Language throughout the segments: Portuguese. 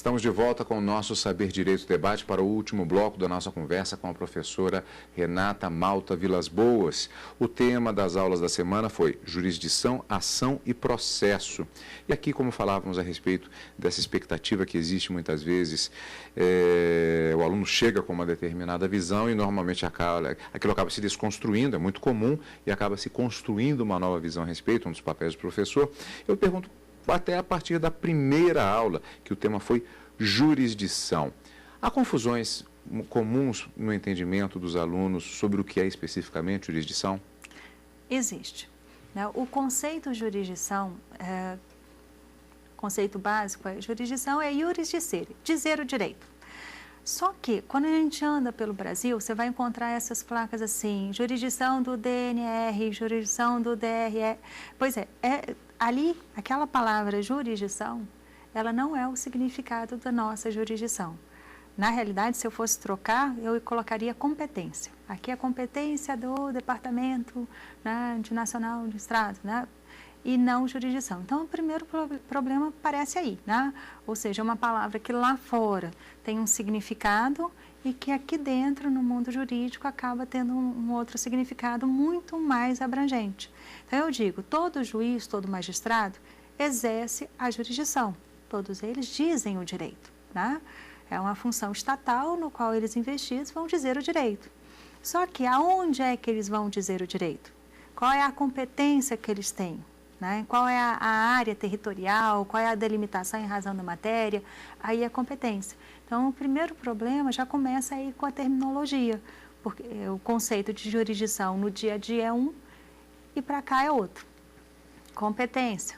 Estamos de volta com o nosso Saber Direito Debate para o último bloco da nossa conversa com a professora Renata Malta Vilas Boas. O tema das aulas da semana foi jurisdição, ação e processo. E aqui, como falávamos a respeito dessa expectativa que existe muitas vezes, o aluno chega com uma determinada visão e normalmente aquilo acaba se desconstruindo, é muito comum, e acaba se construindo uma nova visão a respeito, um dos papéis do professor. Eu pergunto, até a partir da primeira aula, que o tema foi jurisdição. Há confusões comuns no entendimento dos alunos sobre o que é especificamente jurisdição? Existe. O conceito jurisdição, conceito básico é jurisdição é iuris dicere, dizer o direito. Só que, quando a gente anda pelo Brasil, você vai encontrar essas placas assim, jurisdição do DNR, jurisdição do DRE. Pois é, ali, aquela palavra jurisdição, ela não é o significado da nossa jurisdição. Na realidade, se eu fosse trocar, eu colocaria competência. Aqui é a competência do Departamento, né, de Nacional do Estado, né, e não jurisdição. Então, o primeiro problema aparece aí, né? Ou seja, uma palavra que lá fora tem um significado e que aqui dentro, no mundo jurídico, acaba tendo um outro significado muito mais abrangente. Então, eu digo, todo juiz, todo magistrado exerce a jurisdição. Todos eles dizem o direito, né? É uma função estatal no qual eles investidos vão dizer o direito. Só que aonde é que eles vão dizer o direito? Qual é a competência que eles têm? Né? Qual é a área territorial, qual é a delimitação em razão da matéria, aí é a competência. Então, o primeiro problema já começa aí com a terminologia, porque o conceito de jurisdição no dia a dia é um e para cá é outro. Competência,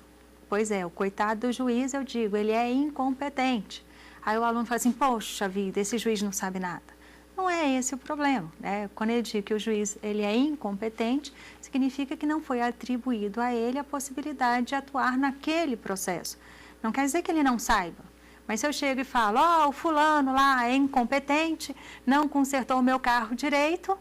pois é, o coitado do juiz, eu digo, ele é incompetente. Aí o aluno fala assim, poxa vida, esse juiz não sabe nada. Não é esse o problema, né? Quando eu digo que o juiz ele é incompetente, significa que não foi atribuído a ele a possibilidade de atuar naquele processo. Não quer dizer que ele não saiba, mas se eu chego e falo, o fulano lá é incompetente, não consertou o meu carro direito,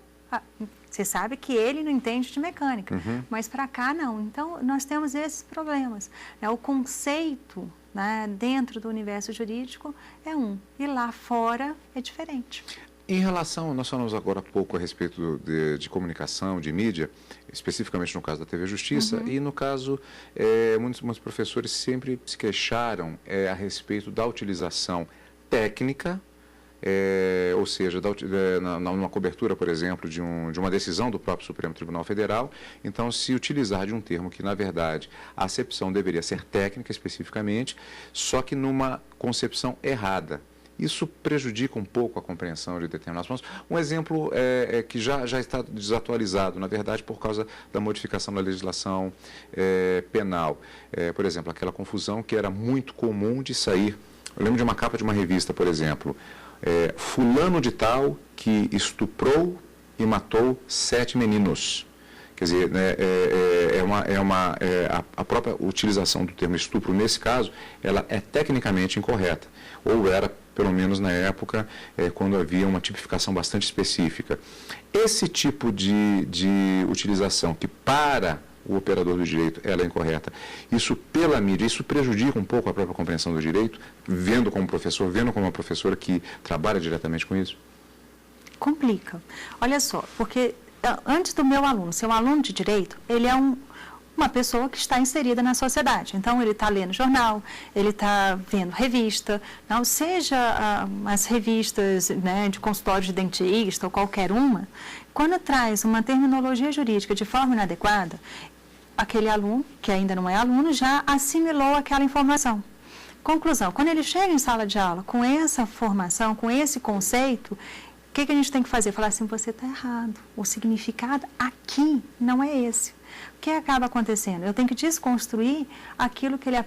você sabe que ele não entende de mecânica, mas para cá não. Então, nós temos esses problemas. O conceito, né, dentro do universo jurídico é um, e lá fora é diferente. Em relação, nós falamos agora há pouco a respeito de comunicação, de mídia, especificamente no caso da TV Justiça, e no caso, muitos professores sempre se queixaram a respeito da utilização técnica, ou seja, numa cobertura, por exemplo, de uma decisão do próprio Supremo Tribunal Federal, então se utilizar de um termo que, na verdade, a acepção deveria ser técnica especificamente, só que numa concepção errada. Isso prejudica um pouco a compreensão de determinados pontos. Um exemplo que já está desatualizado, na verdade, por causa da modificação da legislação penal. Por exemplo, aquela confusão que era muito comum de sair. Eu lembro de uma capa de uma revista, por exemplo, fulano de tal que estuprou e matou 7 meninos. Quer dizer, a própria utilização do termo estupro, nesse caso, ela é tecnicamente incorreta. Ou era, pelo menos na época, quando havia uma tipificação bastante específica. Esse tipo de utilização, que para o operador do direito ela é incorreta, isso pela mídia, isso prejudica um pouco a própria compreensão do direito, vendo como professor, vendo como uma professora que trabalha diretamente com isso? Complica. Olha só, porque antes do meu aluno ser um aluno de direito, ele é uma pessoa que está inserida na sociedade. Então, ele está lendo jornal, ele está vendo revista, não seja as revistas, né, de consultório de dentista ou qualquer uma, quando traz uma terminologia jurídica de forma inadequada, aquele aluno, que ainda não é aluno, já assimilou aquela informação. Conclusão, quando ele chega em sala de aula com essa formação, com esse conceito, o que a gente tem que fazer? Falar assim, você está errado, o significado aqui não é esse. O que acaba acontecendo? Eu tenho que desconstruir aquilo que ele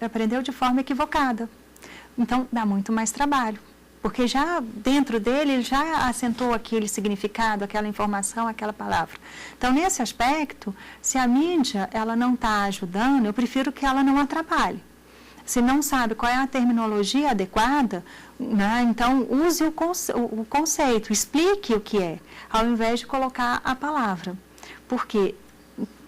aprendeu de forma equivocada. Então, dá muito mais trabalho, porque já dentro dele, ele já assentou aquele significado, aquela informação, aquela palavra. Então, nesse aspecto, se a mídia ela não está ajudando, eu prefiro que ela não atrapalhe. Se não sabe qual é a terminologia adequada, né, então use o conceito, explique o que é, ao invés de colocar a palavra. Porque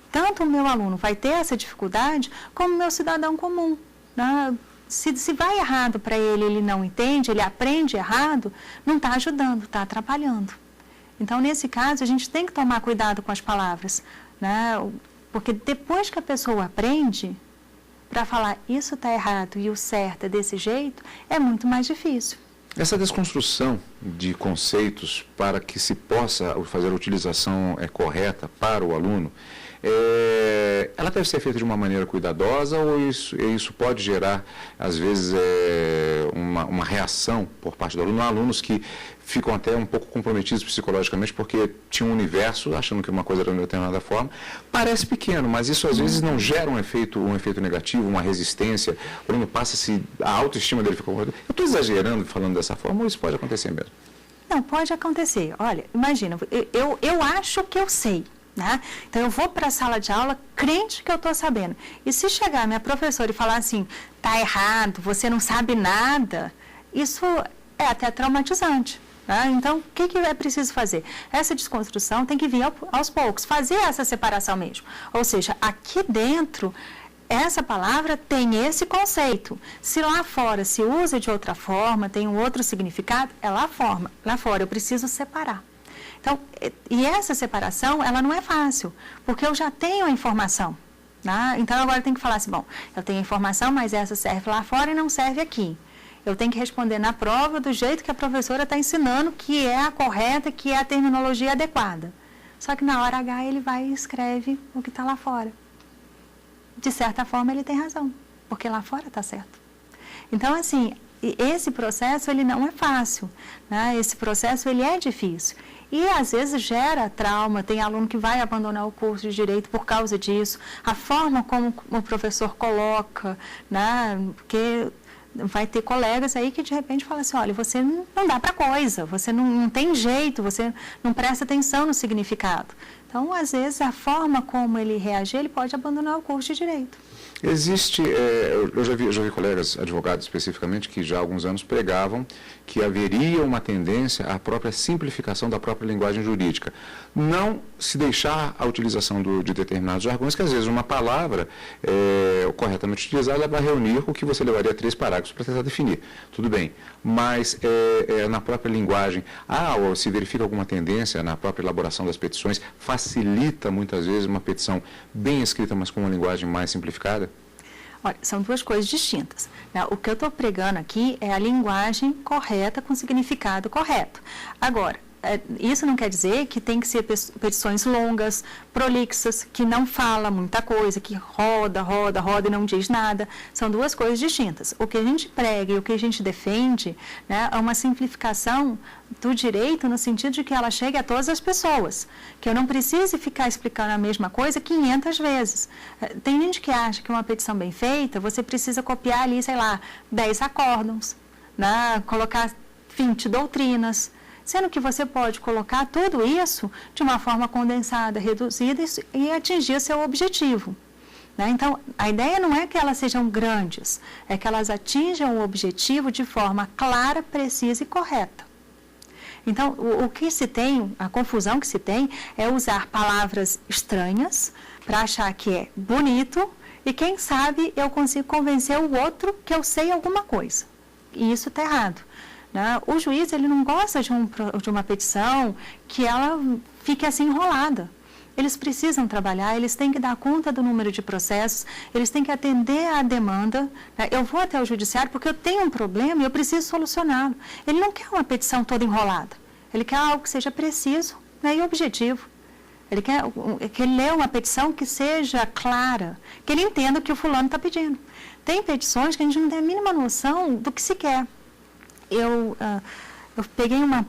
tanto o meu aluno vai ter essa dificuldade, como o meu cidadão comum. Né? se vai errado para ele não entende, ele aprende errado, não está ajudando, está atrapalhando. Então, nesse caso, a gente tem que tomar cuidado com as palavras, né? Porque depois que a pessoa aprende, para falar isso está errado e o certo é desse jeito, é muito mais difícil. Essa desconstrução de conceitos para que se possa fazer a utilização correta para o aluno, ela deve ser feita de uma maneira cuidadosa ou isso pode gerar, às vezes, uma reação por parte do aluno? Há alunos que ficam até um pouco comprometidos psicologicamente porque tinham um universo, achando que uma coisa era de uma determinada forma. Parece pequeno, mas isso às vezes não gera um efeito negativo, uma resistência. O aluno passa-se, a autoestima dele fica... Eu estou exagerando falando dessa forma ou isso pode acontecer mesmo? Não, pode acontecer. Olha, imagina, eu acho que eu sei. Né? Então, eu vou para a sala de aula crente que eu estou sabendo. E se chegar minha professora e falar assim, está errado, você não sabe nada, isso é até traumatizante. Né? Então, o que é preciso fazer? Essa desconstrução tem que vir aos poucos, fazer essa separação mesmo. Ou seja, aqui dentro, essa palavra tem esse conceito. Se lá fora se usa de outra forma, tem um outro significado, é lá fora, eu preciso separar. Então, e essa separação, ela não é fácil, porque eu já tenho a informação. Né? Então, agora eu tenho que falar assim, bom, eu tenho a informação, mas essa serve lá fora e não serve aqui. Eu tenho que responder na prova do jeito que a professora está ensinando, que é a correta, que é a terminologia adequada. Só que na hora H ele vai e escreve o que está lá fora. De certa forma, ele tem razão, porque lá fora está certo. Então, assim, esse processo, ele não é fácil. Né? Esse processo, ele é difícil. E, às vezes, gera trauma, tem aluno que vai abandonar o curso de Direito por causa disso, a forma como o professor coloca, né? Porque vai ter colegas aí que, de repente, falam assim, olha, você não dá para coisa, você não tem jeito, você não presta atenção no significado. Então, às vezes, a forma como ele reagir, ele pode abandonar o curso de Direito. Existe, eu já vi colegas advogados especificamente que já há alguns anos pregavam que haveria uma tendência à própria simplificação da própria linguagem jurídica. Não se deixar a utilização de determinados jargões, que às vezes uma palavra corretamente utilizada vai reunir o que você levaria 3 parágrafos para tentar definir. Tudo bem, mas na própria linguagem, ou se verifica alguma tendência na própria elaboração das petições, facilita muitas vezes uma petição bem escrita, mas com uma linguagem mais simplificada? Olha, são duas coisas distintas. Né? O que eu estou pregando aqui é a linguagem correta com significado correto. Agora, isso não quer dizer que tem que ser petições longas, prolixas, que não fala muita coisa, que roda e não diz nada. São duas coisas distintas. O que a gente prega e o que a gente defende, né, é uma simplificação do direito no sentido de que ela chegue a todas as pessoas. Que eu não precise ficar explicando a mesma coisa 500 vezes. Tem gente que acha que uma petição bem feita, você precisa copiar ali, sei lá, 10 acórdons, né, colocar 20 doutrinas, sendo que você pode colocar tudo isso de uma forma condensada, reduzida e atingir seu objetivo. Né? Então, a ideia não é que elas sejam grandes, é que elas atinjam o objetivo de forma clara, precisa e correta. Então, o que se tem, a confusão que se tem é usar palavras estranhas para achar que é bonito e, quem sabe, eu consigo convencer o outro que eu sei alguma coisa. E isso está errado. O juiz, ele não gosta de uma petição que ela fique assim enrolada. Eles precisam trabalhar, eles têm que dar conta do número de processos, eles têm que atender à demanda. Eu vou até o judiciário porque eu tenho um problema e eu preciso solucioná-lo. Ele não quer uma petição toda enrolada. Ele quer algo que seja preciso, né, e objetivo. Ele quer que ele leia uma petição que seja clara, que ele entenda o que o fulano está pedindo. Tem petições que a gente não tem a mínima noção do que se quer. Eu peguei uma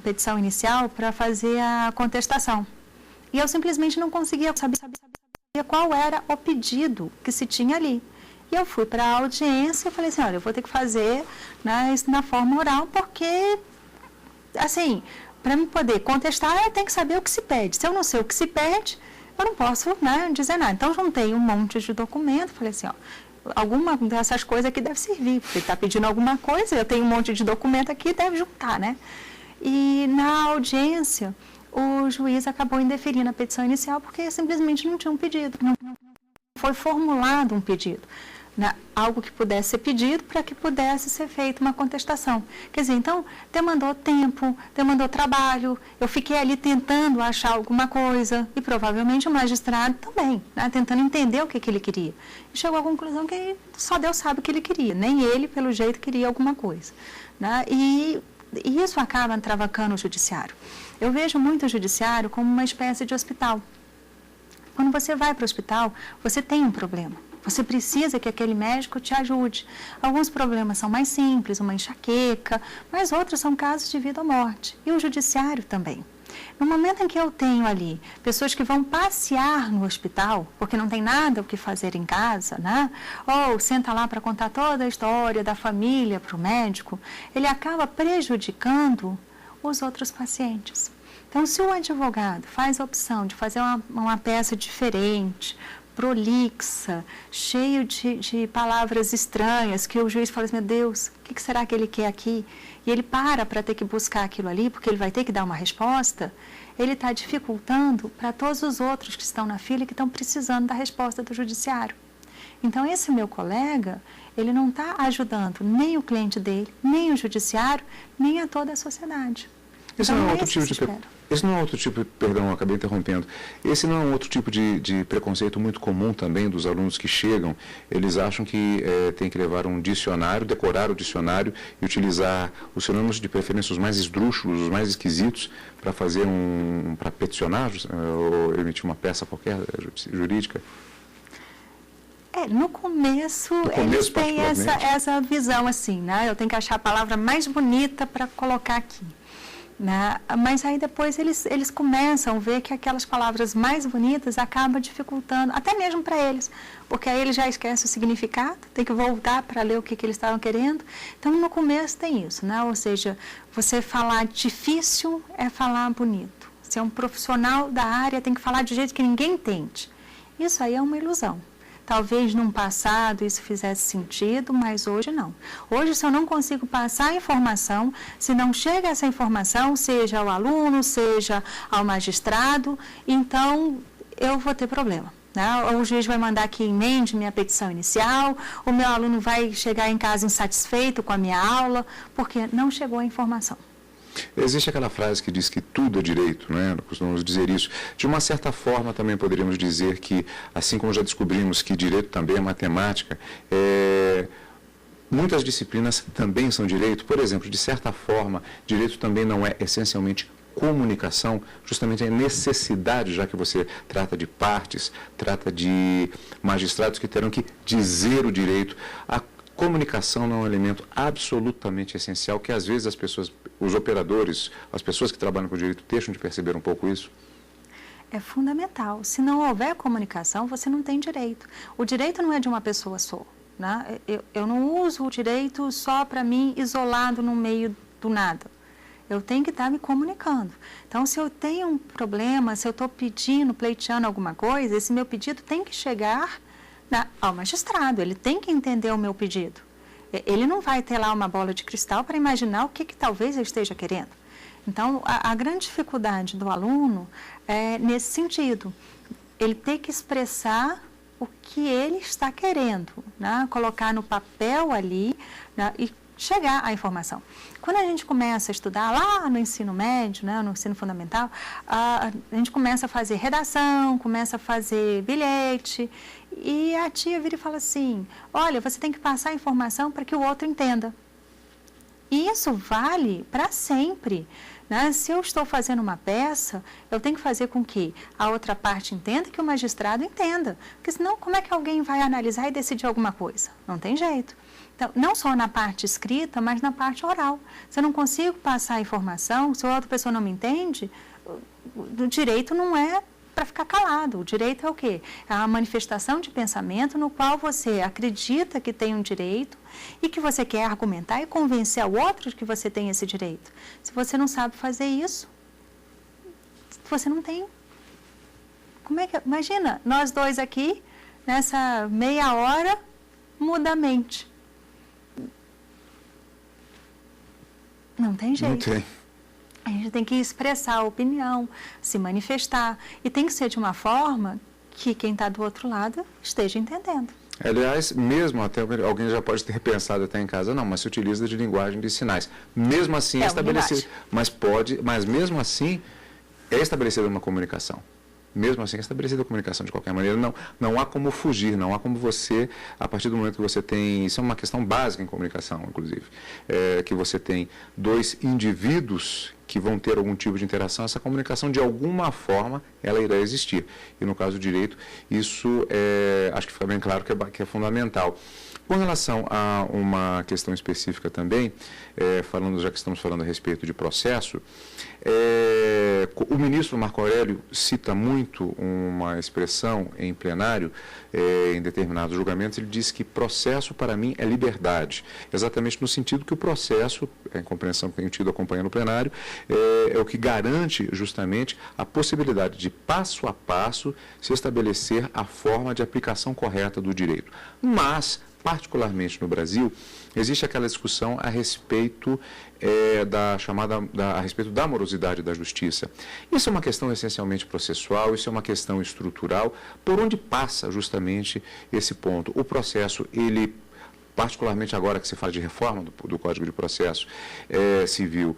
petição inicial para fazer a contestação. E eu simplesmente não conseguia saber qual era o pedido que se tinha ali. E eu fui para a audiência e falei assim, olha, eu vou ter que fazer, né, isso na forma oral, porque, assim, para me poder contestar, eu tenho que saber o que se pede. Se eu não sei o que se pede, eu não posso, né, dizer nada. Então, juntei um monte de documento, falei assim, ó, alguma dessas coisas aqui deve servir, porque ele está pedindo alguma coisa, eu tenho um monte de documento aqui, deve juntar, né? E na audiência, o juiz acabou indeferindo a petição inicial porque simplesmente não tinha um pedido, não foi formulado um pedido. algo que pudesse ser pedido para que pudesse ser feita uma contestação. Quer dizer, então, demandou tempo, demandou trabalho, eu fiquei ali tentando achar alguma coisa, e provavelmente o magistrado também, tentando entender o que ele queria. E chegou à conclusão que só Deus sabe o que ele queria, nem ele, pelo jeito, queria alguma coisa. E isso acaba travacando o judiciário. Eu vejo muito o judiciário como uma espécie de hospital. Quando você vai para o hospital, você tem um problema. Você precisa que aquele médico te ajude. Alguns problemas são mais simples, uma enxaqueca, mas outros são casos de vida ou morte. E o judiciário também. No momento em que eu tenho ali pessoas que vão passear no hospital, porque não tem nada o que fazer em casa, ou senta lá para contar toda a história da família para o médico, ele acaba prejudicando os outros pacientes. Então, se o advogado faz a opção de fazer uma peça diferente, prolixa, cheio de palavras estranhas, que o juiz fala assim, meu Deus, o que será que ele quer aqui? E ele para ter que buscar aquilo ali, porque ele vai ter que dar uma resposta, ele está dificultando para todos os outros que estão na fila e que estão precisando da resposta do judiciário. Então, esse meu colega, ele não está ajudando nem o cliente dele, nem o judiciário, nem a toda a sociedade. Esse não é outro tipo, perdão, acabei interrompendo, esse não é um outro tipo de preconceito muito comum também dos alunos que chegam, eles acham que tem que levar um dicionário, decorar o dicionário e utilizar os sinônimos de preferência os mais esdrúxulos, os mais esquisitos, para fazer para peticionar ou emitir uma peça qualquer jurídica? No começo eles têm essa visão assim, eu tenho que achar a palavra mais bonita para colocar aqui. Mas aí depois eles começam a ver que aquelas palavras mais bonitas acabam dificultando, até mesmo para eles, porque aí eles já esquecem o significado, tem que voltar para ler o que eles estavam querendo. Então, no começo tem isso, ou seja, você falar difícil é falar bonito. Se é um profissional da área, tem que falar de jeito que ninguém entende. Isso aí é uma ilusão. Talvez num passado isso fizesse sentido, mas hoje não. Hoje, se eu não consigo passar a informação, se não chega essa informação, seja ao aluno, seja ao magistrado, então eu vou ter problema. O juiz vai mandar que emende minha petição inicial, o meu aluno vai chegar em casa insatisfeito com a minha aula, porque não chegou a informação. Existe aquela frase que diz que tudo é direito, Nós costumamos dizer isso. De uma certa forma, também poderíamos dizer que, assim como já descobrimos que direito também é matemática, muitas disciplinas também são direito. Por exemplo, de certa forma, direito também não é essencialmente comunicação, justamente a necessidade, já que você trata de partes, trata de magistrados que terão que dizer o direito. A comunicação não é um elemento absolutamente essencial, que às vezes as pessoas, os operadores, as pessoas que trabalham com o direito deixam de perceber um pouco isso? É fundamental. Se não houver comunicação, você não tem direito. O direito não é de uma pessoa só. Eu não uso o direito só para mim, isolado no meio do nada. Eu tenho que estar me comunicando. Então, se eu tenho um problema, se eu estou pleiteando alguma coisa, esse meu pedido tem que chegar ao magistrado, ele tem que entender o meu pedido. Ele não vai ter lá uma bola de cristal para imaginar o que talvez eu esteja querendo. Então, a grande dificuldade do aluno é nesse sentido. Ele tem que expressar o que ele está querendo, colocar no papel ali e chegar à informação. Quando a gente começa a estudar lá no ensino médio, no ensino fundamental, a gente começa a fazer redação, começa a fazer bilhete, e a tia vira e fala assim, olha, você tem que passar a informação para que o outro entenda. E isso vale para sempre. Se eu estou fazendo uma peça, eu tenho que fazer com que a outra parte entenda, que o magistrado entenda. Porque senão, como é que alguém vai analisar e decidir alguma coisa? Não tem jeito. Então, não só na parte escrita, mas na parte oral. Se eu não consigo passar a informação, se a outra pessoa não me entende, o direito não é para ficar calado. O direito é o quê? É a manifestação de pensamento no qual você acredita que tem um direito e que você quer argumentar e convencer ao outro de que você tem esse direito. Se você não sabe fazer isso, você não tem. Como é que... Imagina, nós dois aqui, nessa meia hora, mudamente. Não tem jeito. Não tem. A gente tem que expressar a opinião, se manifestar. E tem que ser de uma forma que quem está do outro lado esteja entendendo. Aliás, mesmo até alguém já pode ter pensado até em casa, não, mas se utiliza de linguagem de sinais. Mesmo assim é estabelecido, mas mesmo assim é estabelecida uma comunicação. Mesmo assim é estabelecida a comunicação de qualquer maneira. Não há como fugir, não há como você, a partir do momento que você tem, isso é uma questão básica em comunicação, inclusive, que você tem dois indivíduos que vão ter algum tipo de interação, essa comunicação de alguma forma ela irá existir. E no caso do direito, isso acho que fica bem claro que é fundamental. Com relação a uma questão específica também, já que estamos falando a respeito de processo, o ministro Marco Aurélio cita muito uma expressão em plenário, em determinados julgamentos, ele diz que processo para mim é liberdade, exatamente no sentido que o processo, a compreensão que tenho tido acompanhando o plenário, é o que garante justamente a possibilidade de passo a passo se estabelecer a forma de aplicação correta do direito. Mas, particularmente no Brasil, existe aquela discussão a respeito a respeito da morosidade da justiça. Isso é uma questão essencialmente processual, isso é uma questão estrutural, por onde passa justamente esse ponto. O processo, ele, particularmente agora que se fala de reforma do Código de Processo Civil,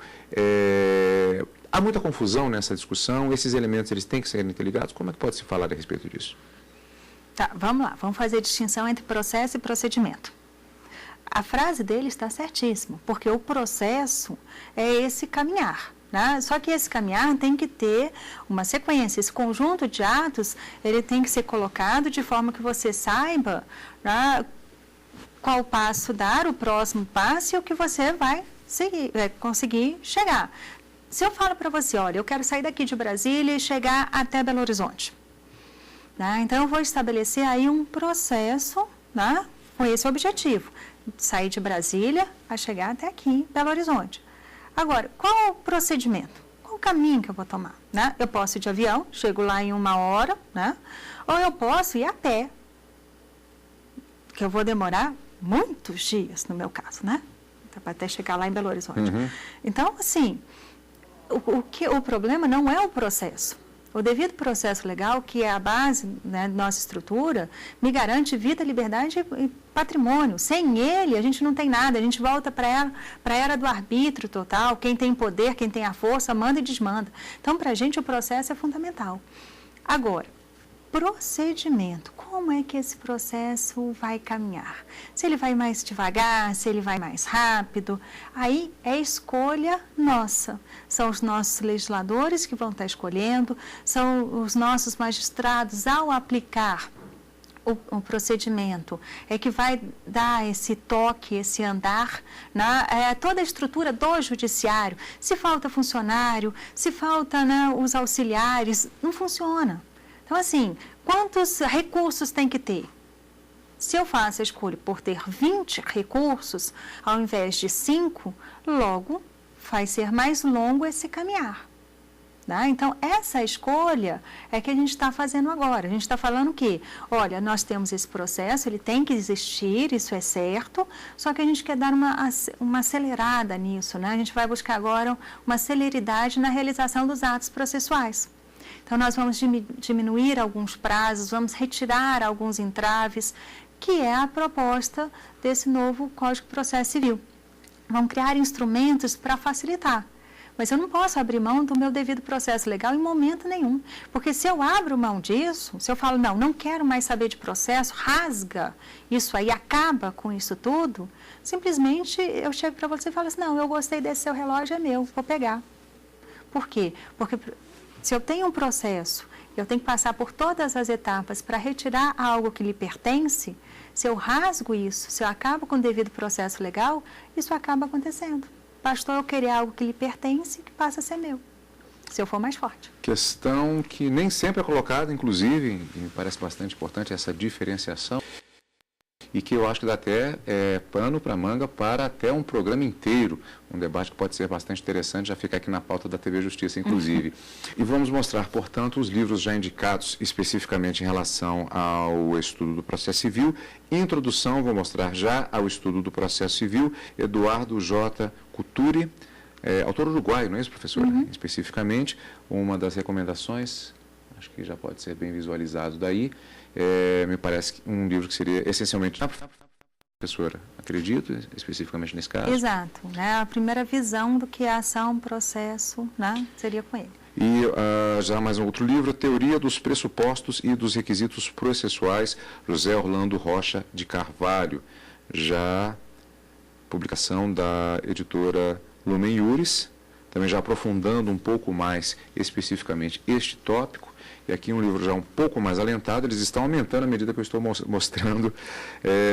há muita confusão nessa discussão, esses elementos eles têm que ser interligados. Como é que pode se falar a respeito disso? Tá, vamos lá, vamos fazer a distinção entre processo e procedimento. A frase dele está certíssima, porque o processo é esse caminhar, né? Só que esse caminhar tem que ter uma sequência, esse conjunto de atos, ele tem que ser colocado de forma que você saiba, né, qual passo dar, o próximo passo e o que você vai conseguir chegar. Se eu falo para você, olha, eu quero sair daqui de Brasília e chegar até Belo Horizonte, então, eu vou estabelecer aí um processo, né, com esse objetivo, sair de Brasília a chegar até aqui em Belo Horizonte. Agora, qual é o procedimento? Qual o caminho que eu vou tomar? Né? Eu posso ir de avião, chego lá em 1 hora, né? Ou eu posso ir a pé, que eu vou demorar muitos dias, no meu caso, né? Para até chegar lá em Belo Horizonte. Uhum. Então, assim, o problema não é o processo. O devido processo legal, que é a base, né, da nossa estrutura, me garante vida, liberdade e patrimônio. Sem ele, a gente não tem nada, a gente volta para a era do arbítrio total, quem tem poder, quem tem a força, manda e desmanda. Então, para a gente, o processo é fundamental. Agora, procedimento, como é que esse processo vai caminhar? Se ele vai mais devagar, se ele vai mais rápido, aí é escolha nossa. São os nossos legisladores que vão estar escolhendo, são os nossos magistrados ao aplicar o procedimento, é que vai dar esse toque, esse andar, toda a estrutura do judiciário. Se falta funcionário, se falta, né, os auxiliares, não funciona. Então, assim, quantos recursos tem que ter? Se eu faço a escolha por ter 20 recursos, ao invés de 5, logo vai ser mais longo esse caminhar. Né? Então, essa escolha é que a gente está fazendo agora. A gente está falando que, olha, nós temos esse processo, ele tem que existir, isso é certo, só que a gente quer dar uma acelerada nisso, né? A gente vai buscar agora uma celeridade na realização dos atos processuais. Então, nós vamos diminuir alguns prazos, vamos retirar alguns entraves, que é a proposta desse novo Código de Processo Civil. Vão criar instrumentos para facilitar. Mas eu não posso abrir mão do meu devido processo legal em momento nenhum. Porque se eu abro mão disso, se eu falo, não quero mais saber de processo, rasga isso aí, acaba com isso tudo, simplesmente eu chego para você e falo assim, não, eu gostei desse seu relógio, é meu, vou pegar. Por quê? Porque se eu tenho um processo, eu tenho que passar por todas as etapas para retirar algo que lhe pertence, se eu rasgo isso, se eu acabo com o devido processo legal, isso acaba acontecendo. Bastou eu querer algo que lhe pertence, que passa a ser meu, se eu for mais forte. Questão que nem sempre é colocada, inclusive, e me parece bastante importante essa diferenciação, e que eu acho que dá até pano para manga para até um programa inteiro, um debate que pode ser bastante interessante, já fica aqui na pauta da TV Justiça, inclusive. E vamos mostrar, portanto, os livros já indicados especificamente em relação ao estudo do processo civil. Introdução, vou mostrar já ao estudo do processo civil, Eduardo J. Couturi, autor uruguaio, não é isso, professora? Especificamente, uma das recomendações, acho que já pode ser bem visualizado daí. Me parece que um livro que seria essencialmente na professora, acredito, especificamente nesse caso. Exato, né? A primeira visão do que é ação, processo, né? Seria com ele. E já mais um outro livro, Teoria dos Pressupostos e dos Requisitos Processuais, José Orlando Rocha de Carvalho, já publicação da editora Lumen Iuris, também já aprofundando um pouco mais especificamente este tópico. E aqui um livro já um pouco mais alentado, eles estão aumentando à medida que eu estou mostrando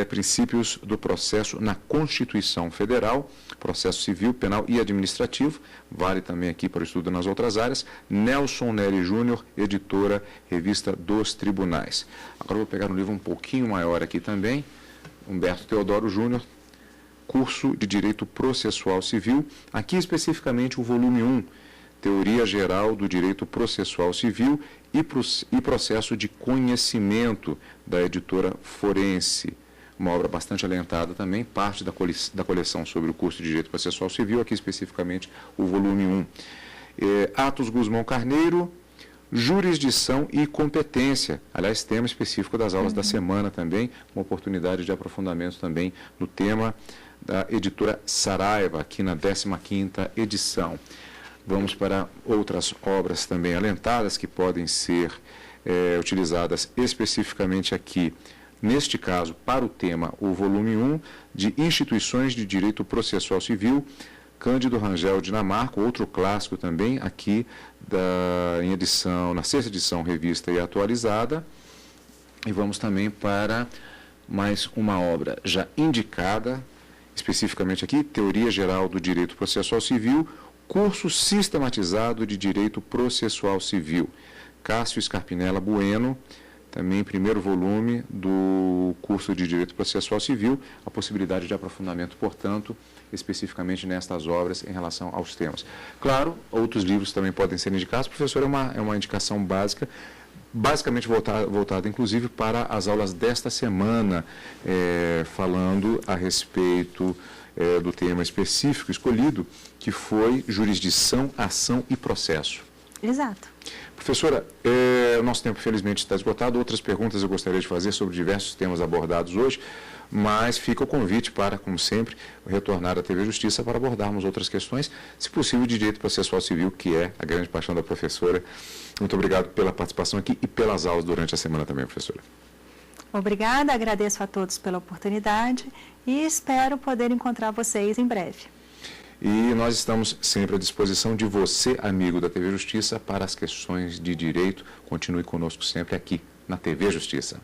princípios do processo na Constituição Federal, processo civil, penal e administrativo, vale também aqui para o estudo nas outras áreas. Nelson Nery Júnior, editora, Revista dos Tribunais. Agora eu vou pegar um livro um pouquinho maior aqui também, Humberto Teodoro Júnior, Curso de Direito Processual Civil, aqui especificamente o volume 1, Teoria Geral do Direito Processual Civil e Processo de Conhecimento, da editora Forense. Uma obra bastante alentada também, parte da coleção sobre o curso de Direito Processual Civil, aqui especificamente o volume 1. Atos Guzmão Carneiro, Jurisdição e Competência, aliás, tema específico das aulas da semana também, uma oportunidade de aprofundamento também no tema da editora Saraiva, aqui na 15ª edição. Vamos para outras obras também alentadas que podem ser utilizadas especificamente aqui, neste caso, para o tema, o volume 1 de Instituições de Direito Processual Civil, Cândido Rangel Dinamarca, outro clássico também aqui em edição, na 6ª edição, revista e atualizada. E vamos também para mais uma obra já indicada, especificamente aqui, Teoria Geral do Direito Processual Civil, Curso Sistematizado de Direito Processual Civil, Cássio Scarpinella Bueno, também primeiro volume do curso de Direito Processual Civil, a possibilidade de aprofundamento, portanto, especificamente nestas obras em relação aos temas. Claro, outros livros também podem ser indicados, professor, é uma indicação básica, basicamente voltada inclusive para as aulas desta semana, falando a respeito do tema específico escolhido, que foi jurisdição, ação e processo. Exato. Professora, o nosso tempo felizmente está esgotado. Outras perguntas eu gostaria de fazer sobre diversos temas abordados hoje, mas fica o convite para, como sempre, retornar à TV Justiça para abordarmos outras questões, se possível, de direito processual civil, que é a grande paixão da professora. Muito obrigado pela participação aqui e pelas aulas durante a semana também, professora. Obrigada, agradeço a todos pela oportunidade e espero poder encontrar vocês em breve. E nós estamos sempre à disposição de você, amigo da TV Justiça, para as questões de direito. Continue conosco sempre aqui na TV Justiça.